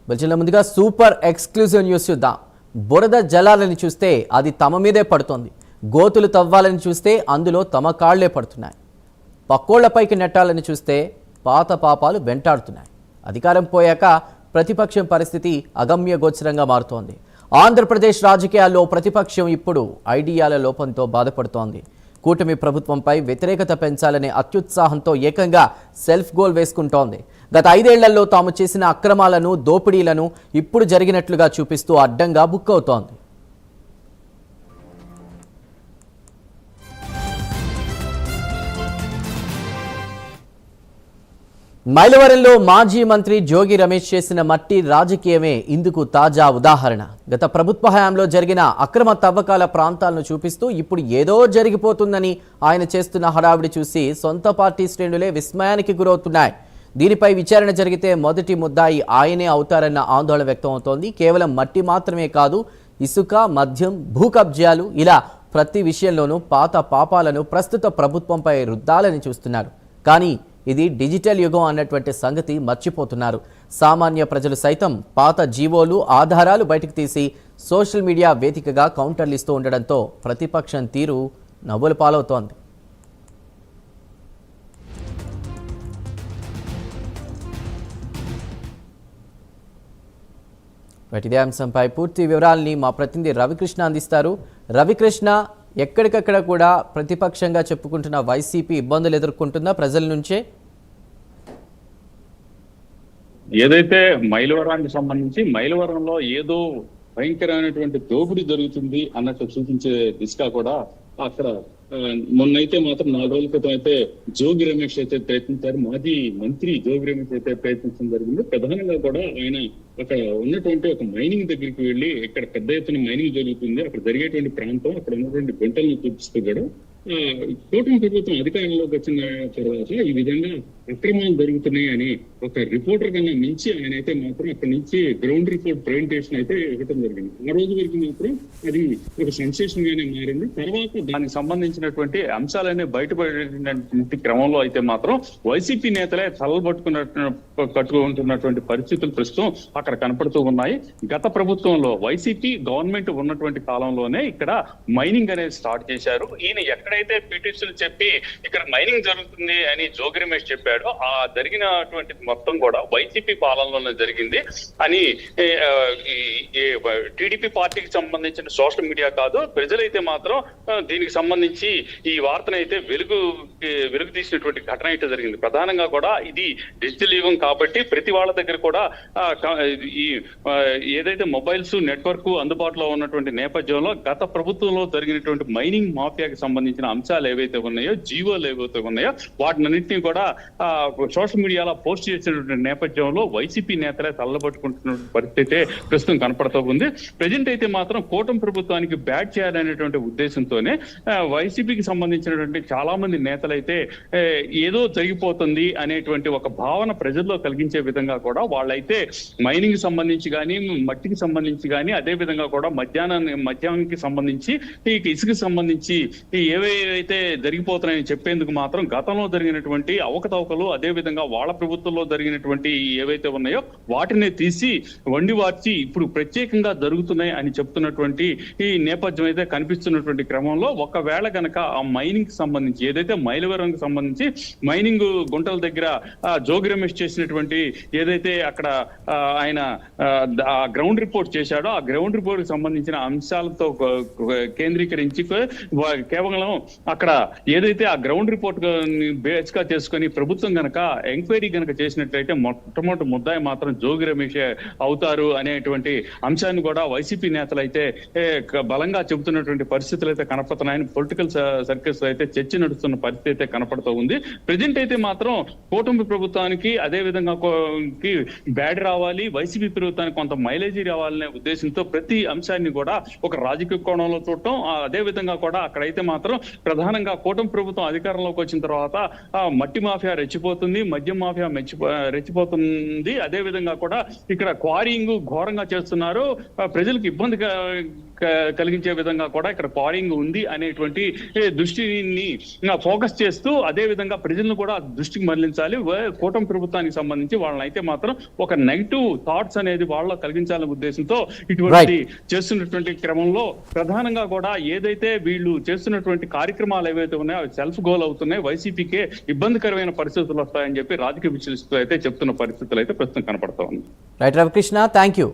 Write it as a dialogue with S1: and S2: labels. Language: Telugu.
S1: బులెటిన్ల ముందుగా సూపర్ ఎక్స్క్లూజివ్ న్యూస్ చూద్దాం. బురద జలాలని చూస్తే అది తమ మీదే పడుతోంది. గోతులు తవ్వాలని చూస్తే అందులో తమ కాళ్లే పడుతున్నాయి. పక్కోళ్లపైకి నెట్టాలని చూస్తే పాత పాపాలు వెంటాడుతున్నాయి. అధికారం పోయాక ప్రతిపక్షం పరిస్థితి అగమ్య గోచరంగా మారుతోంది. ఆంధ్రప్రదేశ్ రాజకీయాల్లో ప్రతిపక్షం ఇప్పుడు ఐడియాల లోపంతో బాధపడుతోంది. కూటమి ప్రభుత్వంపై వ్యతిరేకత పెంచాలనే అత్యుత్సాహంతో ఏకంగా సెల్ఫ్ గోల్ వేసుకుంటోంది. గత 5 ఏళ్లలో తాము చేసిన అక్రమాలను, దోపిడీలను ఇప్పుడు జరిగినట్లుగా చూపిస్తూ అడ్డంగా బుక్ అవుతోంది. మైలవరంలో మాజీ మంత్రి జోగి రమేష్ చేసిన మట్టి రాజకీయమే ఇందుకు తాజా ఉదాహరణ. గత ప్రభుత్వ హయాంలో జరిగిన అక్రమ తవ్వకాల ప్రాంతాలను చూపిస్తూ ఇప్పుడు ఏదో జరిగిపోతుందని ఆయన చేస్తున్న హడావిడి చూసి సొంత పార్టీ శ్రేణులే విస్మయానికి గురవుతున్నాయి. దీనిపై విచారణ జరిగితే మొదటి ముద్దాయి ఆయనే అవుతారన్న ఆందోళన వ్యక్తమవుతోంది. కేవలం మట్టి మాత్రమే కాదు, ఇసుక, మద్యం, భూ కబ్జాలు ఇలా ప్రతి విషయంలోనూ పాత పాపాలను ప్రస్తుత ప్రభుత్వంపై రుద్దాలని చూస్తున్నారు. కానీ ఇది డిజిటల్ యుగం అన్నటువంటి సంగతి మర్చిపోతున్నారు. సామాన్య ప్రజలు సైతం పాత జీవోలు, ఆధారాలు బయటకు తీసి సోషల్ మీడియా వేదికగా కౌంటర్లు ఇస్తూ ఉండడంతో ప్రతిపక్షం తీరు నవ్వుల పాలవుతోంది. ఇదే అంశంపై పూర్తి వివరాలని మా ప్రతినిధి రవికృష్ణ అందిస్తారు. రవికృష్ణ, ఎక్కడికక్కడ కూడా ప్రతిపక్షంగా చెప్పుకుంటున్న వైసీపీ ఇబ్బందులు ఎదుర్కొంటుందా ప్రజల నుంచే?
S2: ఏదైతే మైలవరానికి సంబంధించి మైలవరంలో ఏదో భయంకరమైనటువంటి దోపిడీ జరుగుతుంది అన్నట్టు సూచించే దిశగా కూడా అక్కడ మొన్నైతే మాత్రం 4 రోజుల క్రితం అయితే జోగి రమేష్ అయితే ప్రయత్నించారు. మాజీ మంత్రి జోగి రమేష్ అయితే ప్రయత్నించడం జరిగింది. ప్రధానంగా కూడా ఆయన అక్కడ ఉన్నటువంటి ఒక మైనింగ్ దగ్గరికి వెళ్ళి, ఇక్కడ పెద్ద ఎత్తున మైనింగ్ జరుగుతుంది, అక్కడ జరిగేటువంటి ప్రాంతం, అక్కడ ఉన్నటువంటి గుంటలను చూపిస్తూ కూడా కూటమి ప్రభుత్వం అధికారంలోకి వచ్చిన తర్వాత ఈ విధంగా అక్రమాలు జరుగుతున్నాయి అని ఒక రిపోర్టర్ కన్నా మించి ఆయన అయితే మాత్రం అక్కడి నుంచి గ్రౌండ్ రిపోర్ట్ ప్రెజెంటేషన్ అయితే ఇవ్వడం జరిగింది. ఆ రోజు వరకు మాత్రం అది ఒక సెన్సేషన్ గానే మారింది. తర్వాత దానికి సంబంధించినటువంటి అంశాలన్నీ బయటపడినటువంటి క్రమంలో అయితే మాత్రం వైసీపీ నేతలే తలలు కట్టుకుంటున్నటువంటి పరిస్థితులు ప్రస్తుతం అక్కడ కనపడుతూ ఉన్నాయి. గత ప్రభుత్వంలో వైసీపీ గవర్నమెంట్ ఉన్నటువంటి కాలంలోనే ఇక్కడ మైనింగ్ అనేది స్టార్ట్ చేశారు. ఈయన ఎక్కడైతే పిటిషన్లు చెప్పి ఇక్కడ మైనింగ్ జరుగుతుంది అని జోగి రమేష్ చెప్పాడో ఆ జరిగినటువంటి మొత్తం కూడా వైసీపీ పాలనలోనే జరిగింది అని టీడీపీ పార్టీకి సంబంధించిన సోషల్ మీడియా కాదు, ప్రజలైతే మాత్రం దీనికి సంబంధించి ఈ వార్తనైతే వెలుగు తీసినటువంటి ఘటన అయితే జరిగింది. ప్రధానంగా కూడా ఇది డిజిటల్ యుగం కాబట్టి ప్రతి వాళ్ళ దగ్గర కూడా ఈ ఏదైతే మొబైల్స్ నెట్వర్క్ అందుబాటులో ఉన్నటువంటి నేపథ్యంలో గత ప్రభుత్వంలో జరిగినటువంటి మైనింగ్ మాఫియాకి సంబంధించిన అంశాలు ఏవైతే ఉన్నాయో, జీవోలు ఏవైతే ఉన్నాయో వాటినన్నింటినీ కూడా సోషల్ మీడియాలో పోస్ట్ చేసినటువంటి నేపథ్యంలో వైసీపీ నేతలే తల్లబట్టుకుంటున్న పరిస్థితి ప్రస్తుతం కనపడుతూ ఉంది. ప్రజెంట్ అయితే మాత్రం కూటమి ప్రభుత్వానికి బ్యాట్ చేయాలనేటువంటి ఉద్దేశంతోనే వైసీపీకి సంబంధించినటువంటి చాలా మంది నేతలైతే ఏదో జరిగిపోతుంది అనేటువంటి ఒక భావన ప్రజల్లో కలిగించే విధంగా కూడా వాళ్ళైతే మైనింగ్ సంబంధించి కానీ, మట్టికి సంబంధించి కానీ, అదే విధంగా కూడా మద్యానికి సంబంధించి, ఈ ఇసుకు సంబంధించి ఏవైతే జరిగిపోతున్నాయని చెప్పేందుకు మాత్రం గతంలో జరిగినటువంటి అవకతవకలు, అదే విధంగా వాళ్ళ ప్రభుత్వంలో జరిగినటువంటి ఏవైతే ఉన్నాయో వాటిని తీసి వండి వార్చి ఇప్పుడు ప్రత్యేకంగా జరుగుతున్నాయి అని చెప్తున్నటువంటి ఈ నేపథ్యం అయితే కనిపిస్తున్నటువంటి క్రమంలో ఒకవేళ గనక ఆ మైనింగ్ సంబంధించి ఏదైతే మైలవరంకి సంబంధించి మైనింగ్ గుంటల దగ్గర జోగి రమేష్ చేసినటువంటి ఏదైతే అక్కడ ఆయన ఆ గ్రౌండ్ రిపోర్ట్ చేశాడో ఆ గ్రౌండ్ రిపోర్ట్ కి సంబంధించిన అంశాలతో కేంద్రీకరించి కేవలం అక్కడ ఏదైతే ఆ గ్రౌండ్ రిపోర్ట్ బేస్ గా చేసుకుని ప్రభుత్వం గనక ఎంక్వైరీ గనక చేసినట్లయితే మొట్టమొదటి ముద్దాయి మాత్రం జోగి రమేష్ అవుతారు అనేటువంటి అంశాన్ని కూడా వైసీపీ నేతలు అయితే బలంగా చెబుతున్నటువంటి పరిస్థితులు అయితే కనపడుతున్నాయని పొలిటికల్ సర్కిల్స్ అయితే చర్చ నడుస్తున్న పరిస్థితి అయితే కనపడుతూ ఉంది. ప్రజెంట్ అయితే మాత్రం కూటమి ప్రభుత్వానికి అదే విధంగా బ్యాడ్ రావాలి, వైసీపీ ప్రభుత్వానికి కొంత మైలేజీ రావాలనే ఉద్దేశంతో ప్రతి అంశాన్ని కూడా ఒక రాజకీయ కోణంలో చూడటం, అదే విధంగా కూడా అక్కడైతే మాత్రం ప్రధానంగా కూటమి ప్రభుత్వం అధికారంలోకి వచ్చిన తర్వాత మట్టి మాఫియా రెచ్చిపోతుంది, మద్యం మాఫియా రెచ్చిపోతుంది, అదే విధంగా కూడా ఇక్కడ క్వారీయింగ్ ఘోరంగా చేస్తున్నారు, ప్రజలకు ఇబ్బంది కలిగించే విధంగా కూడా ఇక్కడ పాలింగ్ ఉంది అనేటువంటి దృష్టిని ఫోకస్ చేస్తూ అదే విధంగా ప్రజలను కూడా దృష్టికి మళ్లించాలి. కూటమి ప్రభుత్వానికి సంబంధించి వాళ్ళని అయితే మాత్రం ఒక నెగిటివ్ థాట్స్ అనేది వాళ్ళ కలిగించాలనే ఉద్దేశంతో ఇటువంటి చేస్తున్నటువంటి క్రమంలో ప్రధానంగా కూడా ఏదైతే వీళ్ళు చేస్తున్నటువంటి కార్యక్రమాలు ఏవైతే ఉన్నాయో అవి సెల్ఫ్ గోల్ అవుతున్నాయి, వైసీపీకే ఇబ్బందికరమైన పరిస్థితులు వస్తాయని చెప్పి రాజకీయ విశ్లేషకులు అయితే చెప్తున్న పరిస్థితులు అయితే ప్రస్తుతం కనపడతా ఉంది.
S1: Right Ravikrishna, thank you.